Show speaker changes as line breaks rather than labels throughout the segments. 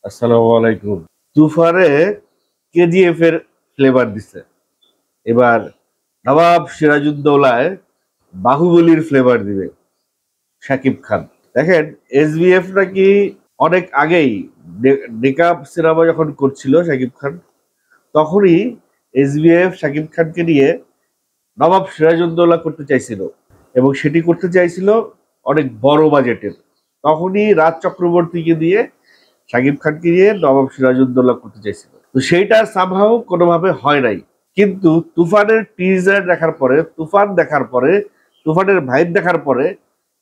আসসালামু আলাইকুম। তুফানে কেজিএফ এর ফ্লেভার দিছে। এবার নবাব সিরাজউদ্দৌলায় বাহুবলীর ফ্লেভার দিবে শাকিব খান। দেখেন, এসবিএফ নাকি অনেক আগেই ডেকাব সিনেমা যখন করছিল শাকিব খান, তখনই এসবিএফ শাকিব খানকে নিয়ে নবাব সিরাজউদ্দৌলা করতে চাইছিল, এবং সেটি করতে চাইছিল অনেক বড় বাজেটের। তখনই রাজ চক্রবর্তীকে দিয়ে শাকিব খানকে নিয়ে নবাব সিরাজউদ্দৌলা করতে চাইছিল, তো সেইটা সামহাও কোনোভাবে হয় নাই। কিন্তু তুফানের টিজার দেখার পরে, তুফান দেখার পরে, তুফানের ভাইব দেখার পরে,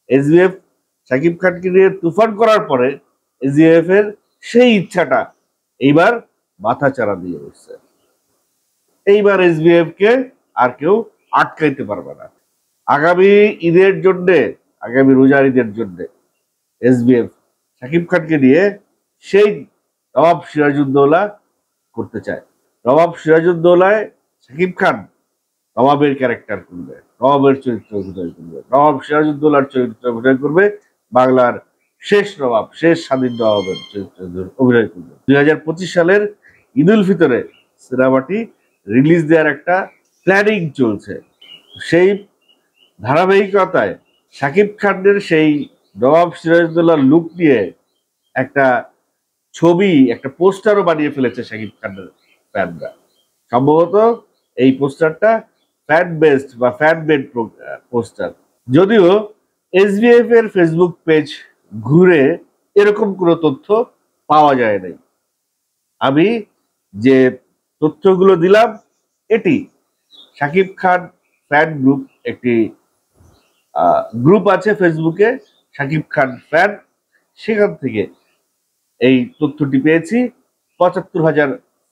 এসবিএফ শাকিব খানকে নিয়ে তুফান করার পরে এসবিএফ এর সেই ইচ্ছাটা এইবার মাথা চাড়া দিয়ে বসছে। এইবার এসবিএফ কে আর কেউ আটকাইতে পারবে না। আগামী ঈদের জন্যে, আগামী রোজার ঈদের জন্যে এসবিএফ শাকিব খানকে নিয়ে সেই নবাব সিরাজউদ্দৌলা করতে চায়। নবাব সিরাজউদ্দৌলায় শাকিব খান নবাবের ক্যারেক্টার করবে, নবাবের চরিত্র অভিনয় করবে, নবাব সিরাজউদ্দৌলার চরিত্র অভিনয় করবে, বাংলার শেষ নবাব, শেষ স্বাধীন নবাবের চরিত্র অভিনয় করবে। 2025 সালের ঈদ উল ফিতরে সিনেমাটি রিলিজ দেওয়ার একটা প্ল্যানিং চলছে। সেই ধারাবাহিকতায় শাকিব খানের সেই নবাব সিরাজউদ্দৌলার লুক নিয়ে একটা ছবি, একটা পোস্টারও বানিয়ে ফেলেছে শাকিব খানের ফ্যানরা। সম্ভবত এই পোস্টারটা ফ্যান বেসড বা ফ্যান মেড পোস্টার। যদিও এসবিএফ এর ফেসবুক পেজ ঘুরে এরকম কোনো তথ্য পাওয়া যায় নাই। আমি যে তথ্যগুলো দিলাম, এটি শাকিব খান ফ্যান গ্রুপ, একটি গ্রুপ আছে ফেসবুকে, শাকিব খান ফ্যান, সেখান থেকে এই তথ্যটি পেয়েছি। ৭৫,০০০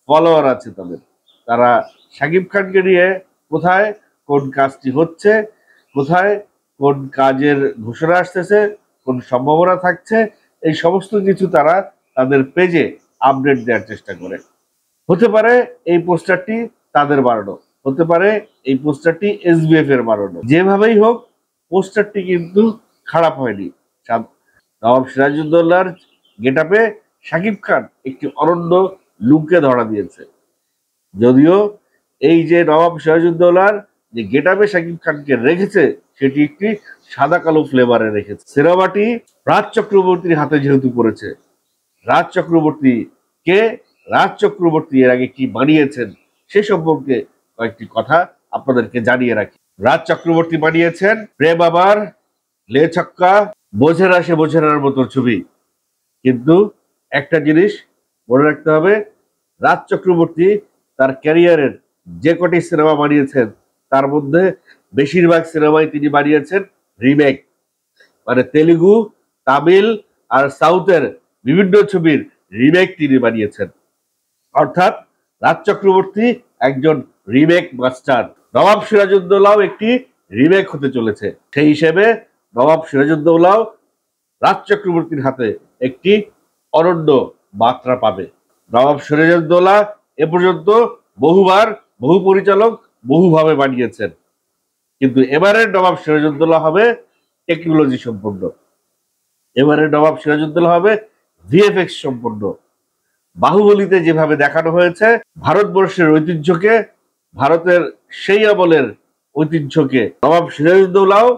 ফলোয়ার আছে তাদের। তারা শাকিব খানকে নিয়ে কোথায় কোন কাজটি হচ্ছে, কোথায় কোন কাজের ঘোষণা আসতেছে, কোন সম্ভাবনা থাকছে, এই সমস্ত কিছু তারা তাদের পেজে আপডেট দেওয়ার চেষ্টা করে। হতে পারে এই পোস্টারটি তাদের বানানো, হতে পারে এই পোস্টারটি এসবিএফ এর বানানো। যেভাবেই হোক, পোস্টারটি কিন্তু খারাপ হয়নি। নবাব সিরাজউদ্দৌলার গেটআপে শাকিব খান একটি অনন্য লুককে ধরা দিয়েছে। যদিও এই যে নবাব সিরাজউদ্দৌলার যে গেটআপে শাকিব খানকে রেখেছে, সেটি একটি সাদা কালো ফ্লেভারে রেখেছে। সিনেমাটি রাজ চক্রবর্তীর হাতে যেহেতু পড়েছে, রাজ চক্রবর্তী কে, রাজ চক্রবর্তী এর আগে কি বানিয়েছেন সে সম্পর্কে কয়েকটি কথা আপনাদেরকে জানিয়ে রাখি। রাজ চক্রবর্তী বানিয়েছেন প্রেম আবার, লে ছক্কা, বোঝে না সে বোঝে নার মতো ছবি। কিন্তু একটা জিনিস মনে রাখতে হবে, রাজ চক্রবর্তী তার ক্যারিয়ারের যে কটি সিনেমা বানিয়েছেন, তার মধ্যে বেশিরভাগ সিনেমাই তিনি বানিয়েছেন রিমেক, মানে তেলুগু, তামিল আর সাউথের বিভিন্ন ছবির রিমেক তিনি বানিয়েছেন। অর্থাৎ রাজ চক্রবর্তী একজন রিমেক মাস্টার। নবাব সিরাজউদ্দৌলাও একটি রিমেক হতে চলেছে। সেই হিসেবে নবাব সিরাজউদ্দৌলাও রাজ চক্রবর্তীর হাতে একটি অনন্য মাত্রা পাবে। নবাব সিরাজউদ্দৌলা এ পর্যন্ত বহুবার, বহু পরিচালক বহুভাবে বানিয়েছেন, কিন্তু এবারের নবাব সিরাজউদ্দৌলা হবে টেকনোলজি সম্পন্ন। এবারের নবাব সিরাজউদ্দৌলা হবে ভিএফএক্স সম্পন্ন। বাহুবলীতে যেভাবে দেখানো হয়েছে ভারতবর্ষের ঐতিহ্যকে, ভারতের সেই আমলের ঐতিহ্যকে, নবাব সিরাজউদ্দৌলাও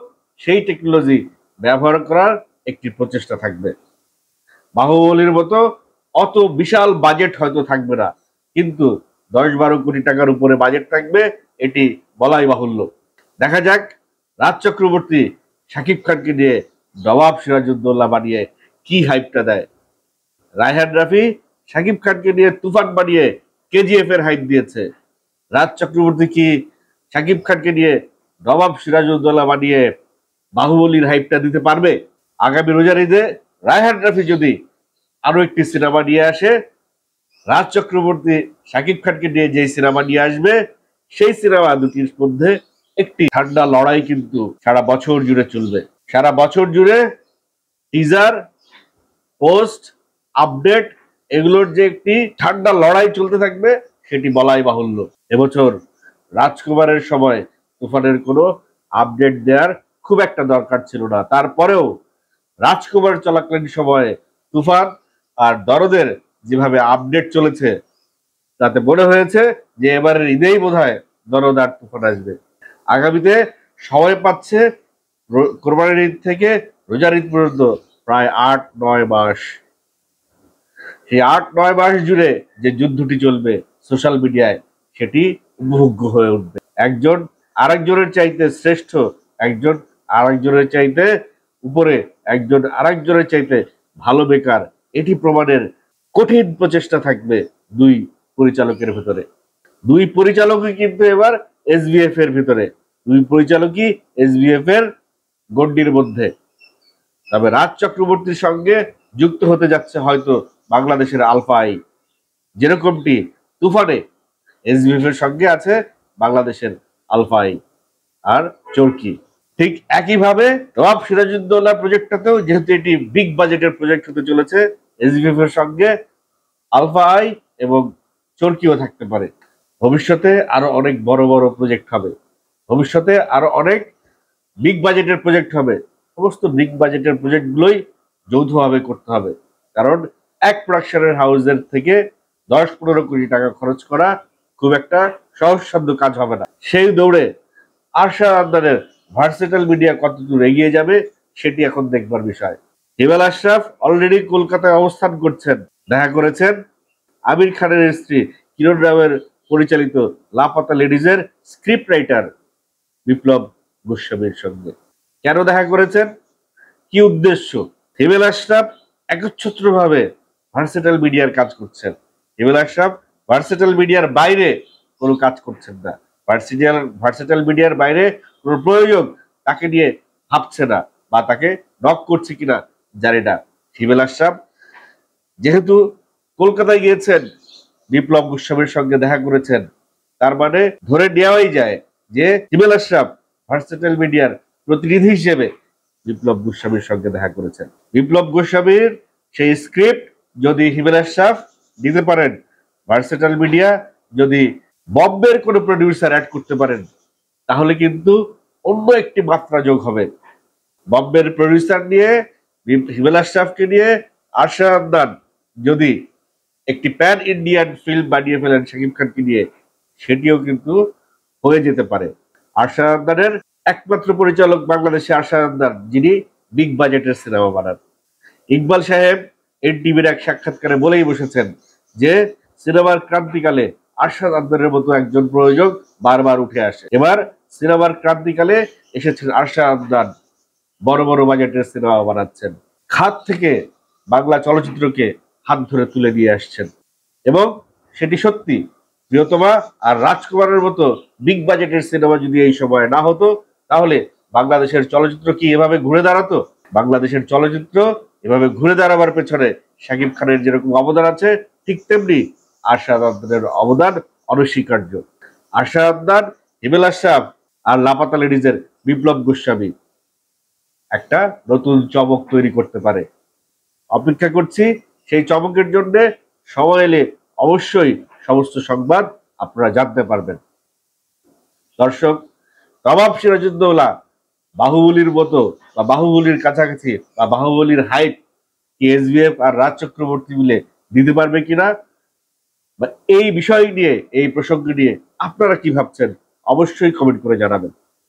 সেই টেকনোলজি ব্যবহার করার একটি প্রচেষ্টা থাকবে। বাহুবলীর মতো অত বিশাল বাজেট হয়তো থাকবে না, কিন্তু ১০-১২ কোটি টাকার উপরে বাজেট থাকবে, এটি বলাই বাহুল্য। দেখা যাক রাজ চক্রবর্তী শাকিব খানকে নিয়ে নবাব সিরাজউদ্দৌলা বানিয়ে কি হাইপটা দেয়। রায়হান রাফি শাকিব খানকে নিয়ে তুফান বানিয়ে কেজিএফ এর হাইপ দিয়েছে। রাজ চক্রবর্তী কি শাকিব খানকে নিয়ে নবাব সিরাজউদ্দৌলা বানিয়ে বাহুবলীর হাইপটা দিতে পারবে? আগামী রোজার ঈদে রায়হান রাফি যদি আরো একটি সিনেমা নিয়ে আসে, রাজ চক্রবর্তী শাকিব খানকে নিয়ে যে সিনেমা নিয়ে আসবে, সেই সিনেমা দুটির মধ্যে একটি ঠান্ডা লড়াই কিন্তু সারা বছর জুড়ে চলবে। সারা বছর জুড়ে টিজার, পোস্ট, আপডেট, এগুলোর যে একটি ঠান্ডা লড়াই চলতে থাকবে, সেটি বলাই বাহুল্য। এবছর রাজকুমারের সময় তুফানের কোনো আপডেট দেওয়ার খুব একটা দরকার ছিল না, তারপরেও রাজকুমার চলাকালীন সময়ে তুফান আর দরদের যেভাবে আপডেট চলেছে তাতে মনে হয়েছে যে এবারের ঈদেই বোধহয় দরদার তুফান আসবে। আগামীতে সময় পাচ্ছে কোরবানির ঈদ থেকে রোজার ঈদ পর্যন্ত প্রায় ৮-৯ মাস। সেই ৮-৯ মাস জুড়ে যে যুদ্ধটি চলবে সোশ্যাল মিডিয়ায়, সেটি উপভোগ্য হয়ে উঠবে। একজন আরেকজনের চাইতে শ্রেষ্ঠ, একজন আরেকজনের চাইতে উপরে, একজন আরেকজনের চাইতে ভালো বেকার, এটি প্রমাণের কঠিন প্রচেষ্টা থাকবে দুই পরিচালকের ভেতরে। দুই পরিচালকই কিন্তু এবার এসবিএফ এর ভিতরে, দুই পরিচালকই এসবিএফ এর গণ্ডির মধ্যে। তবে রাজ চক্রবর্তীর সঙ্গে যুক্ত হতে যাচ্ছে হয়তো বাংলাদেশের আলফা আই, যেরকমটি তুফানে এসবিএফ এর সঙ্গে আছে বাংলাদেশের আলফা আই আর চরকি। ঠিক একইভাবে নবাব সিরাজউদ্দৌলা প্রজেক্টটাতেও যেহেতু এটি বিগ বাজেটের প্রজেক্ট হতে চলেছে, এসবিএফ এর সঙ্গে আলফা আই এবং চরকিও থাকতে পারে। ভবিষ্যতে আরো অনেক বড় বড় প্রজেক্ট হবে, ভবিষ্যতে আরো অনেক বিগ বাজেটের প্রজেক্ট হবে। সমস্ত বিগ বাজেটের প্রজেক্টগুলোই যৌথভাবে করতে হবে, কারণ এক প্রোডাকশনের হাউসের থেকে ১০-১৫ কোটি টাকা খরচ করা খুব একটা সহজসাধ্য কাজ হবে না। সেই দৌড়ে আরশাদ আদনানের ভার্সেটাল মিডিয়া কতদূর এগিয়ে যাবে সেটি এখন দেখবার বিষয়। হিমেল আশরাফ অলরেডি কলকাতায় অবস্থান করছেন, দেখা করেছেন আমির খানের স্ত্রী কিরণ রাওয়ের পরিচালিত লাপাতা লেডিজের স্ক্রিপ্ট রাইটার বিপ্লব গোস্বামীর সঙ্গে। কেন দেখা করেছেন, কি উদ্দেশ্য? হিমেল আশরাফ একচ্ছত্রভাবে ভার্সেটাল মিডিয়ার কাজ করছেন। হিমেল আশরাফ ভার্সেটাল মিডিয়ার বাইরে কোনো কাজ করছেন না। ভার্সেটাল মিডিয়ার বাইরে কোনো প্রয়োজন তাকে নিয়ে ভাবছে না, বা তাকে নক করছে কিনা জানি না। হিমেল আশরাফ যেহেতু কলকাতায় গিয়েছেন, বিপ্লব গোস্বামীর সঙ্গে দেখা করেছেন, তার মানে ধরে নেওয়াই যায় যে হিমেল আশরাফ ভার্সেটাল মিডিয়ার প্রতিনিধি হিসেবে বিপ্লব গোস্বামীর সঙ্গে দেখা করেছেন। বিপ্লব গোস্বামীর সেই স্ক্রিপ্ট যদি হিমেল আশরাফ দিতে পারেন, ভার্সেটাল মিডিয়া যদি বম্বের কোনো প্রডিউসার অ্যাড করতে পারেন, তাহলে কিন্তু অন্য একটি মাত্রা যোগ হবে। বম্বের প্রডিউসার নিয়ে হিমেল আশরাফকে নিয়ে আরশাদ আদনান যদি একটি প্যান ইন্ডিয়ান ফিল্ম বানিয়ে ফেলেন শাকিব খানকে নিয়ে, সেটিও কিন্তু হয়ে যেতে পারে। আরশাদ আদনানের একমাত্র পরিচালক বাংলাদেশে আরশাদ আদনান, যিনি বিগ বাজেটের সিনেমা বানান। ইকবাল সাহেব এনটিভির এক সাক্ষাৎকারে বলেই বসেছেন যে সিনেমার ক্রান্তিকালে আরশাদ আদনানের মতো একজন প্রযোজক বারবার উঠে আসে। এবার সিনেমার ক্রান্তিকালে এসেছেন আরশাদ আদনান, বড় বড় বাজেটের সিনেমা বানাচ্ছেন, খাত থেকে বাংলা চলচ্চিত্রকে হাত ধরে তুলে দিয়ে আসছেন। এবং সেটি সত্যি, প্রিয়তমা আর রাজকুমারের মতো বিগ বাজেটের সিনেমা যদি এই সময় না হতো, তাহলে বাংলাদেশের চলচ্চিত্র কি এভাবে ঘুরে দাঁড়াতো? বাংলাদেশের চলচ্চিত্র এভাবে ঘুরে দাঁড়াবার পেছনে শাকিব খানের যেরকম অবদান আছে, ঠিক তেমনি আরশাদ আদনানের অবদান অনস্বীকার্য। আরশাদ আদনান, হিমেল আশরাফ আর লাপাতা লেডিজের বিপ্লব গোস্বামী একটা নতুন চমক তৈরি করতে পারে। অপেক্ষা করছি সেই চমকের জন্য। সময় এলে অবশ্যই সমস্ত সংবাদ আপনারা জানতে পারবেন। দর্শক, নবাব সিরাজউদ্দৌলা বাহুবলীর মতো বা বাহুবলীর কাছাকাছি বা বাহুবলীর হাইট কি এসবিএফ আর রাজ চক্রবর্তী মিলে দিতে পারবে কিনা, বা এই বিষয় নিয়ে, এই প্রসঙ্গ নিয়ে আপনারা কি ভাবছেন, অবশ্যই কমেন্ট করে জানাবেন।